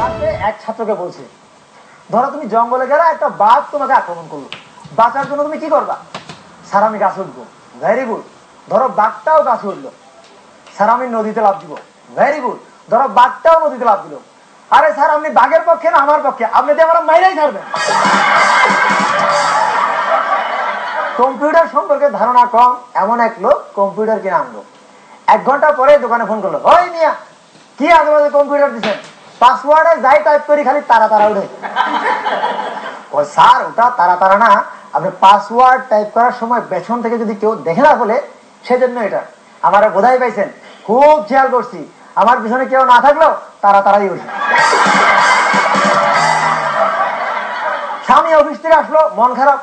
ক্লাসে এক ছাত্রকে বলছে, ধরো তুমি জঙ্গলে গেলে একটা বাঘ তোমাকে আক্রমণ করলো, বাঁচার জন্য তুমি কি করবা? স্যার আমি গাছে উঠবো। Very good. ধরো বাঘটাও গাছে উঠলো, স্যার আমি নদীতে লাফ দিব। Very good. ধরো বাঘটাও নদীতে লাফ দিল। আরে স্যার আপনি বাঘের পক্ষে না আমার পক্ষে? আপনি তো আমার মাইরাই ছাড়বেন। কম্পিউটার সম্পর্কে ধারণা কম এমন এক লোক কম্পিউটার কিনে আনলো। 1 ঘন্টা পরে দোকানে ফোন করলো, ওই মিয়া কি আগে বাজে কম্পিউটার দিচ্ছেন, পাসওয়ার্ডে যাই টাইপ করি খালি তারা তারা উঠে। স্যার ওটা তারা তারা না, আপনি পাসওয়ার্ড টাইপ করার সময় পেছন থেকে যদি কেউ দেখে না বলে সেজন্য এটা। আমার বোধাই পাইছেন, খুব খেয়াল করছি, আমার পিছনে কেউ না থাকলেও তারা তারাই উঠে। স্বামী অফিস থেকে আসলো, মন খারাপ।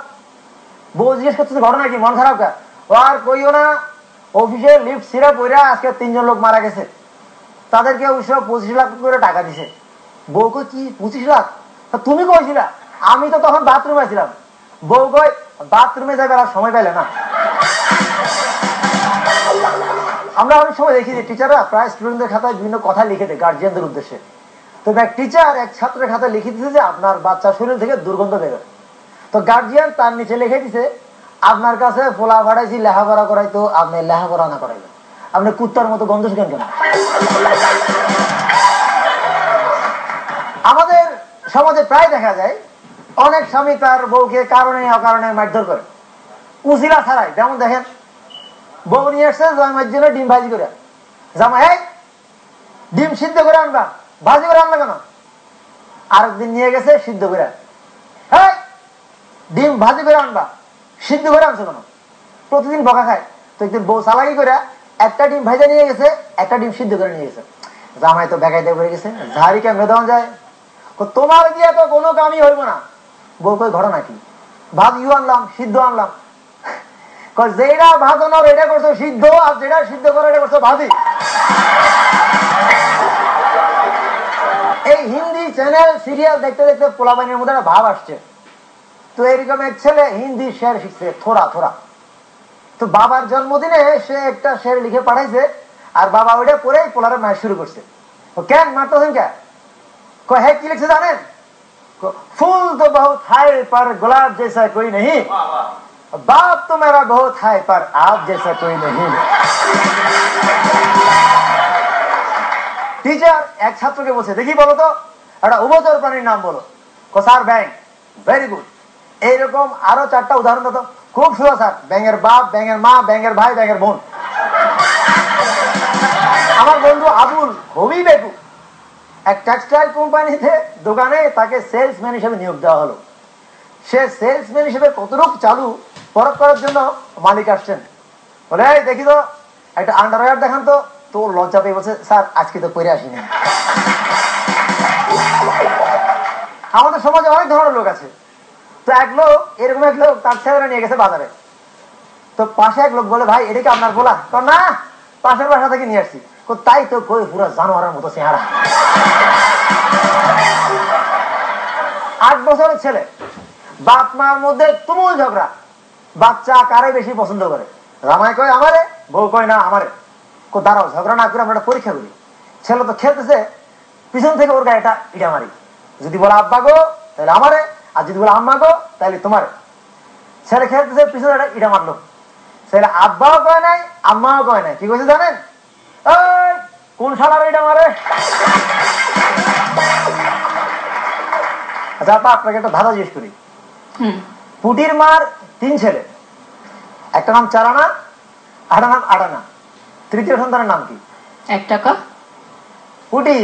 বউ জিজ্ঞেস করতেছে ঘটনা কি, মন খারাপ কা? ও আর কইও না, অফিসে লিফট ছিঁড়ে পড়ে আজকে 3 জন লোক মারা গেছে, তাদেরকে অবশ্য 25 লাখ করে টাকা দিছে। বউ কই কি 25 লাখ? তুমি কইছিলা? আমি তো তখন বাথরুমে ছিলাম। বউ কই বাথরুমে যাবে আর সময় পাইলে না। আমরা অনেক সময় দেখি যে টিচাররা প্রায় স্টুডেন্টদের খাতায় বিভিন্ন কথা লিখে দেয় গার্জিয়ানদের উদ্দেশ্যে। তো এক টিচার এক ছাত্রের খাতায় লিখে দিচ্ছে যে আপনার বাচ্চার শরীর থেকে দুর্গন্ধ বেরোয়। তো গার্জিয়ান তার নিচে লিখে দিছে, আপনার কাছে ফোলা ভাড়াইছি লেখাপড়া করাইতো, আপনি লেখাপড়া না করাইবেন, আপনি কুত্তার মতো গন্ধ শুকেন কেন? আমাদের সমাজে প্রায় দেখা যায় অনেক স্বামী তার বউকে কারণে অকারণে মারধর করে, উচিলা ছাড়াই। যেমন দেখেন, বউ নিয়ে এসছে জামাইয়ের জন্য ডিম ভাজি করে, জামাই এই ডিম সিদ্ধ করে আনবা, ভাজি করে আনলা কেন? আরেকদিন নিয়ে গেছে সিদ্ধ করে, হ্যাঁ ডিম ভাজি করে আনবা, সিদ্ধ করে আনছো কেন? প্রতিদিন বকা খায়। তো একদিন বউ চালাকি করে একটা ডিম ভাজা নিয়ে গেছে, একটা ডিম সিদ্ধ করে নিয়ে গেছে। জামাই তো বেকাইতে পড়ে গেছে, ঝাড়ি কেমনে দেওয়া যায়, তোমার দিয়ে তো কোনো কামই হইব না। বউ কই ঘটনা কি? ভাত ইউ আনলাম, সিদ্ধ আনলাম। যেটা ভাজানোর এটা করছো সিদ্ধ, আর যেটা সিদ্ধ করো এটা করছো ভাজি। এই হিন্দি চ্যানেল সিরিয়াল দেখতে দেখতে পোলাপাইনের মধ্যে একটা ভাব আসছে। তো এরকম এক ছেলে হিন্দি শের শিখছে থোড়া থোড়া। তো বাবার জন্মদিনে সে একটা শের লিখে পাঠাইছে, আর বাবা ওইটা পরে পোলারে মার শুরু করছে। কেন মারতেছেন কে? হ্যাঁ কি লিখছে জানেন? ফুল তো বহুত হাই पर गुलाब जैसा कोई नहीं, बाप तो मेरा बहुत हाय पर आप जैसा कोई नहीं। টিচার এক ছাত্রকে বলছে, দেখি বলো তো একটা উভচর প্রাণীর নাম বলো। স্যার ব্যাঙ। Very good. এইরকম আরো 4টা উদাহরণ দাও। খুব সুন্দর স্যার, ব্যাঙের বাপ, ব্যাঙের মা, ব্যাঙের ভাই, ব্যাঙের বোন। আমার বন্ধু আবুল খুবই বেকু। এক টেক্সটাইল কোম্পানিতে দোকানে তাকে সেলসম্যান হিসেবে নিয়োগ দেওয়া হলো। সে সেলসম্যান হিসেবে কতটুকু চালু পরখ করার জন্য মালিক আসছেন, বলে এই দেখি তো একটা আন্ডারওয়্যার দেখান তো। তো লজ্জা পেয়ে বলছে, স্যার আজকে তো পরে আসিনি। আমাদের সমাজে অনেক ধরনের লোক আছে। তো এক লোক এরকম এক লোক তার ছেলেরা নিয়ে গেছে বাজারে। তো পাশে এক লোক বলে, ভাই এটা কি আপনার বলা? না, পাশের বাসা থেকে নিয়ে আসছি। তাই তো কই পুরো জানোয়ারের মতো চেহারা। 8 বছরের ছেলে, বাপ মার মধ্যে তুমুল ঝগড়া। বাচ্চা কারে বেশি পছন্দ করে? জামাই কয় আমারে, বউ কয় না আমারে। দাঁড়াও, ঝগড়া না করে আমরা একটা পরীক্ষা করি। ছেলে তো খেলতেছে, পিছন থেকে ওর গায়ে ইটা মারি। যদি বলে আব্বা গো তাহলে আমারে, আর যদি বলে আম্মা গো তাহলে তোমারে। ছেলে খেলতেছে, পিছনে একটা ইটা মারলো। ছেলে আব্বাও কয় নাই, আম্মাও কয় নাই, কি কইছে জানেন? এই কোন শালার ইটা মারে? আচ্ছা আপা আপনাকে একটা ধাঁধা জিজ্ঞেস করি। পুটির মার 3 ছেলে, একটা নাম চারানা, একটা নাম আটানা, তৃতীয় সন্তানের নাম কি? 1 টাকা। পুটি।